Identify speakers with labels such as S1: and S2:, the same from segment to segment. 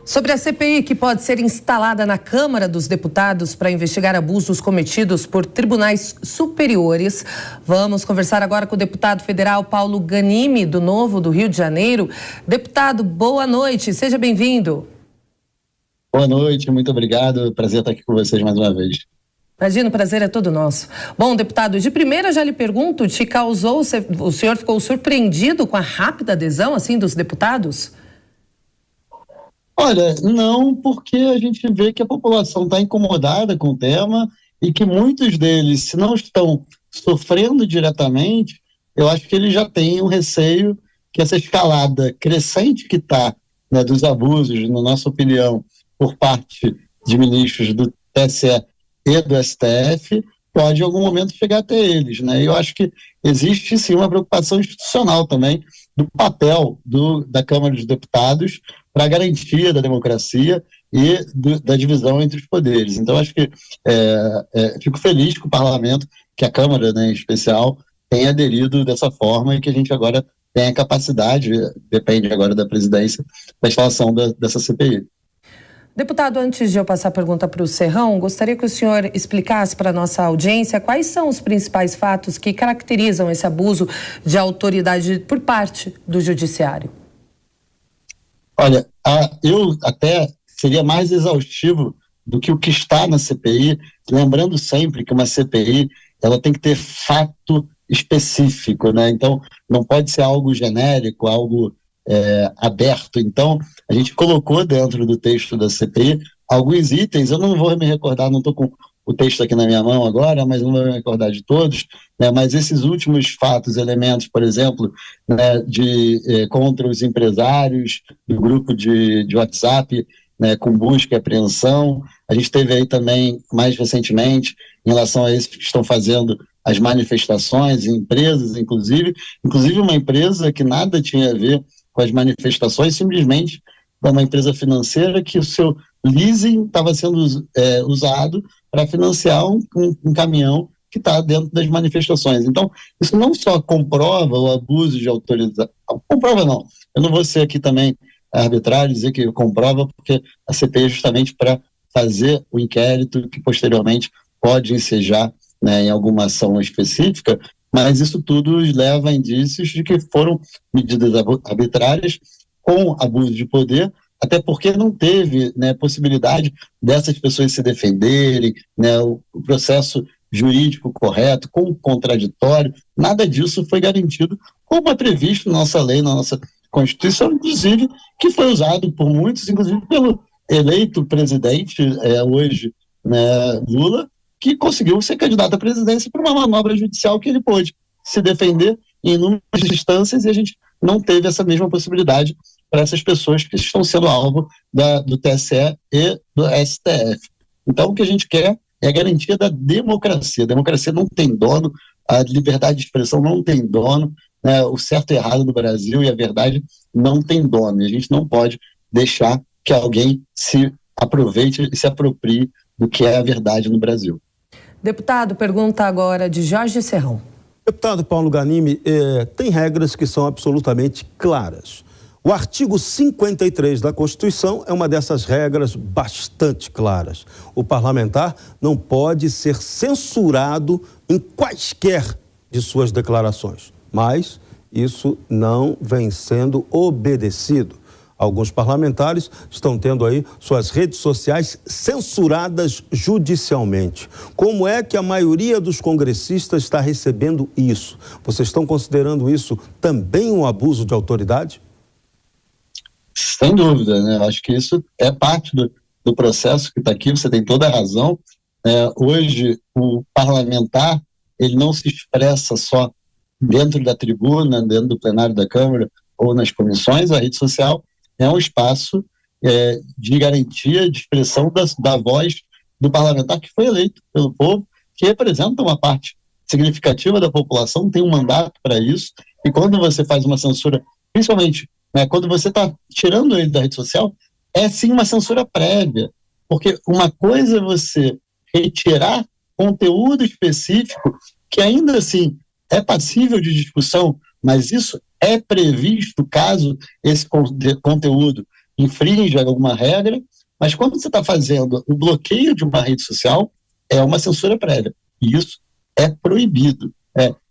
S1: Sobre a CPI que pode ser instalada na Câmara dos Deputados para investigar abusos cometidos por tribunais superiores, vamos conversar agora com o deputado federal Paulo Ganimi, do Novo do Rio de Janeiro. Deputado, boa noite, seja bem-vindo.
S2: Boa noite, muito obrigado, prazer estar aqui com vocês mais uma vez.
S1: Imagina, o prazer é todo nosso. Bom, deputado, de primeira já lhe pergunto, o senhor ficou surpreendido com a rápida adesão, assim, dos deputados?
S2: Olha, não, porque a gente vê que a população está incomodada com o tema e que muitos deles, se não estão sofrendo diretamente, eu acho que eles já têm um receio que essa escalada crescente que está, né, dos abusos, na nossa opinião, por parte de ministros do TSE e do STF, pode em algum momento chegar até eles, né? Eu acho que existe sim uma preocupação institucional também do papel da Câmara dos Deputados para a garantia da democracia e da divisão entre os poderes. Então, acho que fico feliz que o Parlamento, que a Câmara, né, em especial, tenha aderido dessa forma e que a gente agora tenha capacidade, depende agora da presidência, da instalação dessa CPI.
S1: Deputado, antes de eu passar a pergunta para o Serrão, gostaria que o senhor explicasse para a nossa audiência quais são os principais fatos que caracterizam esse abuso de autoridade por parte do Judiciário.
S2: Olha, eu até seria mais exaustivo do que o que está na CPI, lembrando sempre que uma CPI ela tem que ter fato específico, né? Então, não pode ser algo genérico, algo aberto. Então, a gente colocou dentro do texto da CPI alguns itens, eu não vou me recordar, não estou com o texto aqui na minha mão agora, mas não vou me recordar de todos, né, mas esses últimos fatos, elementos, por exemplo, né, contra os empresários do grupo de WhatsApp, né, com busca e apreensão, a gente teve aí também, mais recentemente, em relação a esses que estão fazendo as manifestações, empresas, inclusive uma empresa que nada tinha a ver com as manifestações, simplesmente uma empresa financeira que o seu leasing estava sendo usado para financiar um caminhão que está dentro das manifestações. Então, isso não só comprova o abuso de autoridade, comprova não, eu não vou ser aqui também arbitrário, dizer que comprova, porque a CPI é justamente para fazer o inquérito que posteriormente pode ensejar, né, em alguma ação específica, mas isso tudo leva a indícios de que foram medidas arbitrárias com abuso de poder, até porque não teve, né, possibilidade dessas pessoas se defenderem, né, o processo jurídico correto, com contraditório, nada disso foi garantido, como é previsto na nossa lei, na nossa Constituição, inclusive, que foi usado por muitos, inclusive pelo eleito presidente, hoje, né, Lula, que conseguiu ser candidato à presidência por uma manobra judicial que ele pôde se defender em inúmeras instâncias e a gente não teve essa mesma possibilidade para essas pessoas que estão sendo alvo do TSE e do STF. Então, o que a gente quer é a garantia da democracia. A democracia não tem dono, a liberdade de expressão não tem dono, né? O certo e errado no Brasil e a verdade não tem dono. E a gente não pode deixar que alguém se aproveite e se aproprie do que é a verdade no Brasil.
S1: Deputado, pergunta agora de Jorge Serrão.
S3: Deputado Paulo Ganimi, tem regras que são absolutamente claras. O artigo 53 da Constituição é uma dessas regras bastante claras. O parlamentar não pode ser censurado em quaisquer de suas declarações, mas isso não vem sendo obedecido. Alguns parlamentares estão tendo aí suas redes sociais censuradas judicialmente. Como é que a maioria dos congressistas está recebendo isso? Vocês estão considerando isso também um abuso de autoridade?
S2: Sem dúvida, né? Acho que isso é parte do processo que está aqui, você tem toda a razão. Hoje, o parlamentar, ele não se expressa só dentro da tribuna, dentro do plenário da Câmara ou nas comissões. A rede social é um espaço de garantia, de expressão da voz do parlamentar que foi eleito pelo povo, que representa uma parte significativa da população, tem um mandato para isso, e quando você faz uma censura, principalmente, né, quando você está tirando ele da rede social, é sim uma censura prévia, porque uma coisa é você retirar conteúdo específico, que ainda assim é passível de discussão, mas isso é previsto caso esse conteúdo infringe alguma regra, mas quando você está fazendo o bloqueio de uma rede social, é uma censura prévia. E isso é proibido.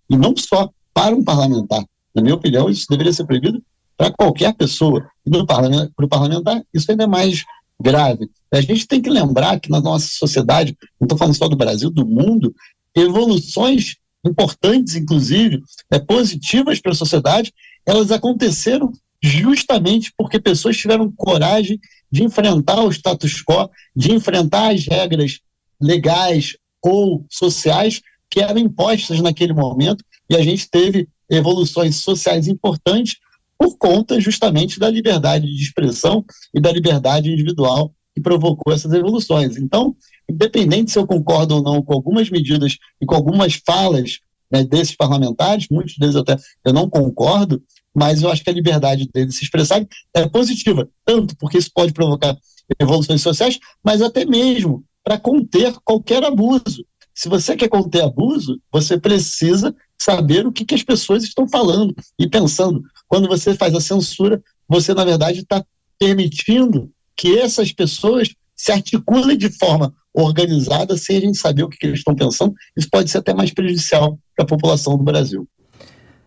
S2: E não só para um parlamentar. Na minha opinião, isso deveria ser proibido para qualquer pessoa. E para o parlamentar, isso ainda é mais grave. A gente tem que lembrar que na nossa sociedade, não estou falando só do Brasil, do mundo, evoluções importantes, inclusive, positivas para a sociedade, elas aconteceram justamente porque pessoas tiveram coragem de enfrentar o status quo, de enfrentar as regras legais ou sociais que eram impostas naquele momento, e a gente teve evoluções sociais importantes por conta justamente da liberdade de expressão e da liberdade individual que provocou essas evoluções. Então, independente se eu concordo ou não com algumas medidas e com algumas falas, né, desses parlamentares, muitos deles até eu não concordo, mas eu acho que a liberdade deles se expressarem é positiva, tanto porque isso pode provocar evoluções sociais, mas até mesmo para conter qualquer abuso. Se você quer conter abuso, você precisa saber o que as pessoas estão falando e pensando. Quando você faz a censura, você, na verdade, está permitindo que essas pessoas se articulem de forma organizada sem a gente saber o que eles estão pensando. Isso pode ser até mais prejudicial para a população do Brasil.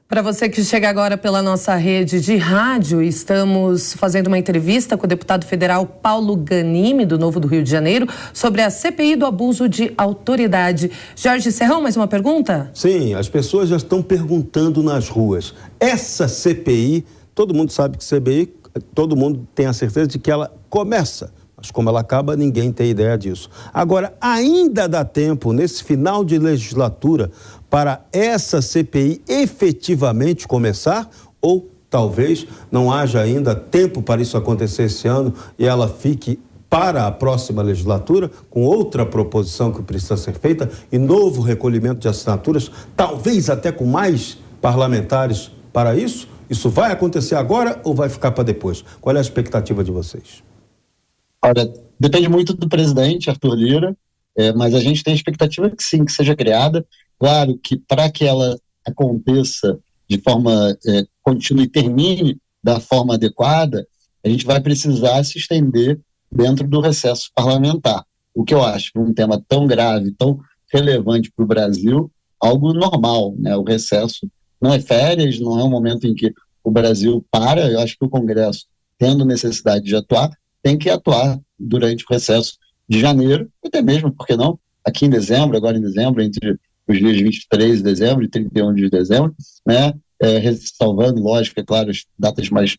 S1: Para você que chega agora pela nossa rede de rádio, estamos fazendo uma entrevista com o deputado federal Paulo Ganimi, do Novo do Rio de Janeiro, sobre a CPI do abuso de autoridade. Jorge Serrão, mais uma pergunta?
S3: Sim, as pessoas já estão perguntando nas ruas. Essa CPI, todo mundo sabe que CPI, todo mundo tem a certeza de que ela começa, mas como ela acaba, ninguém tem ideia disso. Agora, ainda dá tempo, nesse final de legislatura, para essa CPI efetivamente começar, ou talvez não haja ainda tempo para isso acontecer esse ano e ela fique para a próxima legislatura, com outra proposição que precisa ser feita e novo recolhimento de assinaturas, talvez até com mais parlamentares para isso? Isso vai acontecer agora ou vai ficar para depois? Qual é a expectativa de vocês?
S2: Olha, depende muito do presidente, Arthur Lira, mas a gente tem a expectativa que sim, que seja criada. Claro que para que ela aconteça de forma contínua e termine da forma adequada, a gente vai precisar se estender dentro do recesso parlamentar. O que eu acho um tema tão grave, tão relevante para o Brasil, algo normal, né? O recesso não é férias, não é um momento em que o Brasil para. Eu acho que o Congresso, tendo necessidade de atuar, tem que atuar durante o recesso de janeiro, até mesmo, por que não, aqui em dezembro, agora em dezembro, entre os dias 23 de dezembro e 31 de dezembro, né, salvando, lógico, é claro, as datas mais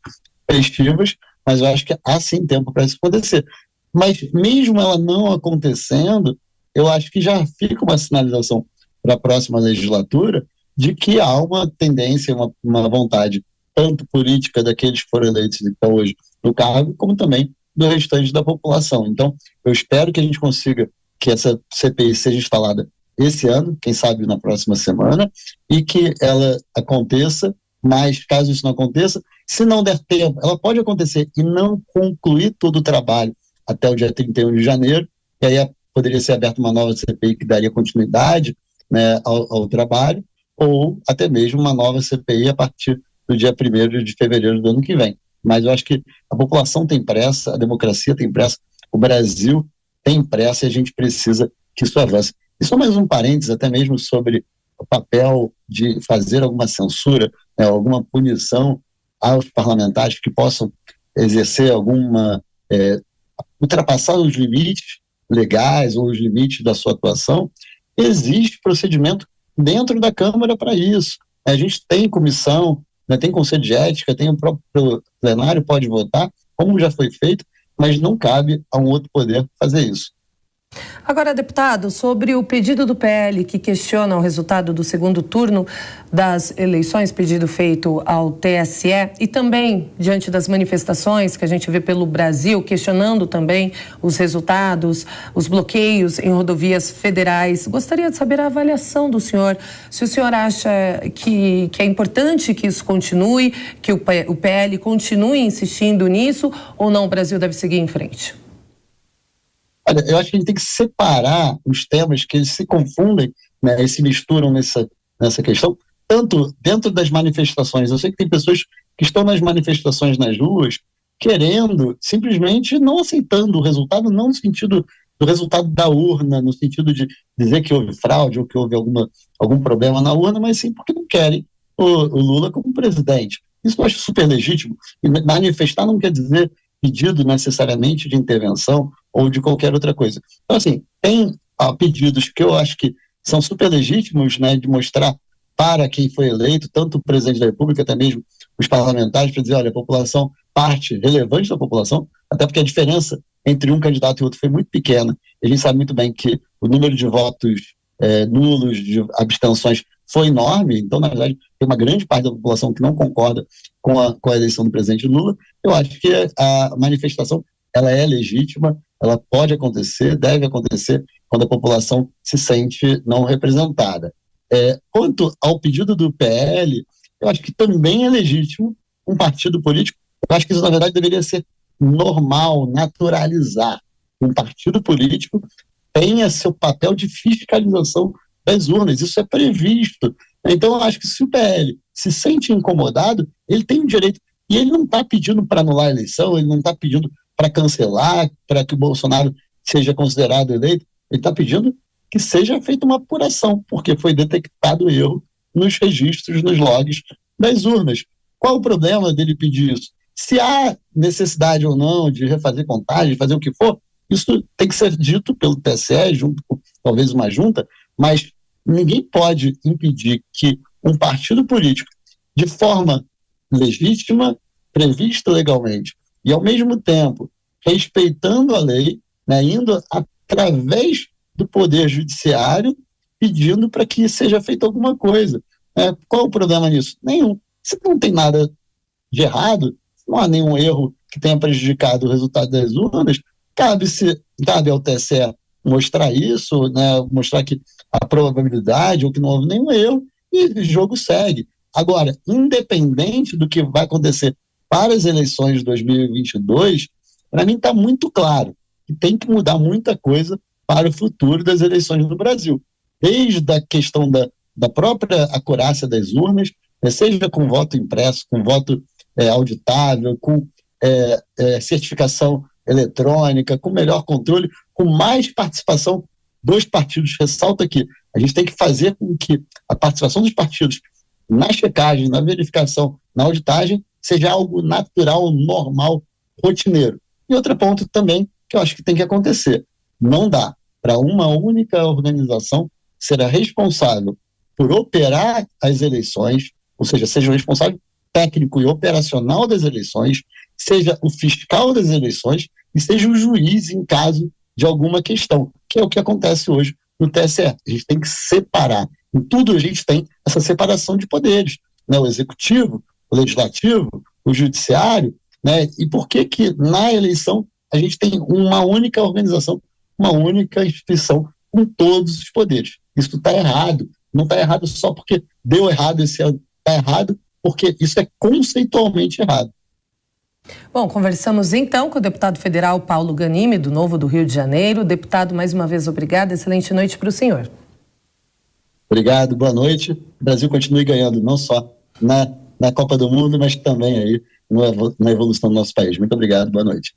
S2: festivas, mas eu acho que há sim tempo para isso acontecer. Mas mesmo ela não acontecendo, eu acho que já fica uma sinalização para a próxima legislatura de que há uma tendência, uma vontade, tanto política daqueles que foram eleitos e estão hoje no cargo, como também do restante da população. Então, eu espero que a gente consiga que essa CPI seja instalada esse ano, quem sabe na próxima semana, e que ela aconteça, mas caso isso não aconteça, se não der tempo, ela pode acontecer e não concluir todo o trabalho até o dia 31 de janeiro, e aí poderia ser aberta uma nova CPI que daria continuidade, né, ao trabalho, ou até mesmo uma nova CPI a partir do dia 1º de fevereiro do ano que vem. Mas eu acho que a população tem pressa, a democracia tem pressa, o Brasil tem pressa e a gente precisa que isso avance. E só mais um parênteses, até mesmo sobre o papel de fazer alguma censura, né, alguma punição aos parlamentares que possam exercer alguma, ultrapassar os limites legais ou os limites da sua atuação. Existe procedimento dentro da Câmara para isso. A gente tem comissão, né, tem conselho de ética, tem o próprio plenário, pode votar, como já foi feito, mas não cabe a um outro poder fazer isso.
S1: Agora, deputado, sobre o pedido do PL que questiona o resultado do segundo turno das eleições, pedido feito ao TSE, e também diante das manifestações que a gente vê pelo Brasil, questionando também os resultados, os bloqueios em rodovias federais, gostaria de saber a avaliação do senhor, se o senhor acha que é importante que isso continue, que o PL continue insistindo nisso, ou não, o Brasil deve seguir em frente?
S2: Olha, eu acho que a gente tem que separar os temas, que eles se confundem, né, e se misturam nessa questão, tanto dentro das manifestações. Eu sei que tem pessoas que estão nas manifestações nas ruas querendo, simplesmente não aceitando o resultado, não no sentido do resultado da urna, no sentido de dizer que houve fraude ou que houve algum problema na urna, mas sim porque não querem o Lula como presidente. Isso eu acho super legítimo. E manifestar não quer dizer pedido necessariamente de intervenção ou de qualquer outra coisa. Então, assim, tem pedidos que eu acho que são super legítimos, né, de mostrar para quem foi eleito, tanto o presidente da República, até mesmo os parlamentares, para dizer, olha, a população, parte relevante da população, até porque a diferença entre um candidato e outro foi muito pequena. A gente sabe muito bem que o número de votos nulos, de abstenções, foi enorme. Então, na verdade, tem uma grande parte da população que não concorda com a eleição do presidente Lula. Eu acho que a manifestação ela é legítima, ela pode acontecer, deve acontecer quando a população se sente não representada. Quanto ao pedido do PL, eu acho que também é legítimo um partido político. Eu acho que isso, na verdade, deveria ser normal, naturalizar. Um partido político tenha seu papel de fiscalização das urnas, isso é previsto. Então, eu acho que se o PL se sente incomodado, ele tem o direito, e ele não está pedindo para anular a eleição, ele não está pedindo para cancelar, para que o Bolsonaro seja considerado eleito, ele está pedindo que seja feita uma apuração, porque foi detectado erro nos registros, nos logs das urnas. Qual o problema dele pedir isso? Se há necessidade ou não de refazer contagem, fazer o que for, isso tem que ser dito pelo TSE, junto com talvez uma junta, mas ninguém pode impedir que um partido político, de forma legítima, prevista legalmente, e ao mesmo tempo respeitando a lei, né, indo através do Poder Judiciário, pedindo para que seja feita alguma coisa. Qual o problema nisso? Nenhum. Se não tem nada de errado, não há nenhum erro que tenha prejudicado o resultado das urnas, cabe ao TSE mostrar isso, né, mostrar que a probabilidade ou que não houve nenhum erro, e o jogo segue. Agora, independente do que vai acontecer para as eleições de 2022, para mim está muito claro que tem que mudar muita coisa para o futuro das eleições no Brasil. Desde a questão da própria acurácia das urnas, seja com voto impresso, com voto auditável, com certificação eletrônica, com melhor controle, com mais participação dos partidos. Ressalta que a gente tem que fazer com que a participação dos partidos na checagem, na verificação, na auditagem, seja algo natural, normal, rotineiro. E outro ponto também que eu acho que tem que acontecer. Não dá para uma única organização ser a responsável por operar as eleições, ou seja o responsável técnico e operacional das eleições, seja o fiscal das eleições e seja o juiz em caso de alguma questão, que é o que acontece hoje no TSE. A gente tem que separar. Em tudo a gente tem essa separação de poderes, né? O executivo, o legislativo, o judiciário, né? E por que na eleição a gente tem uma única organização, uma única instituição com todos os poderes? Isso está errado. Não está errado só porque deu errado esse ano. Está errado porque isso é conceitualmente errado.
S1: Bom, conversamos então com o deputado federal Paulo Ganimi, do Novo do Rio de Janeiro. Deputado, mais uma vez, obrigado. Excelente noite para o senhor.
S2: Obrigado, boa noite. O Brasil continue ganhando, não só na Copa do Mundo, mas também aí na evolução do nosso país. Muito obrigado, boa noite.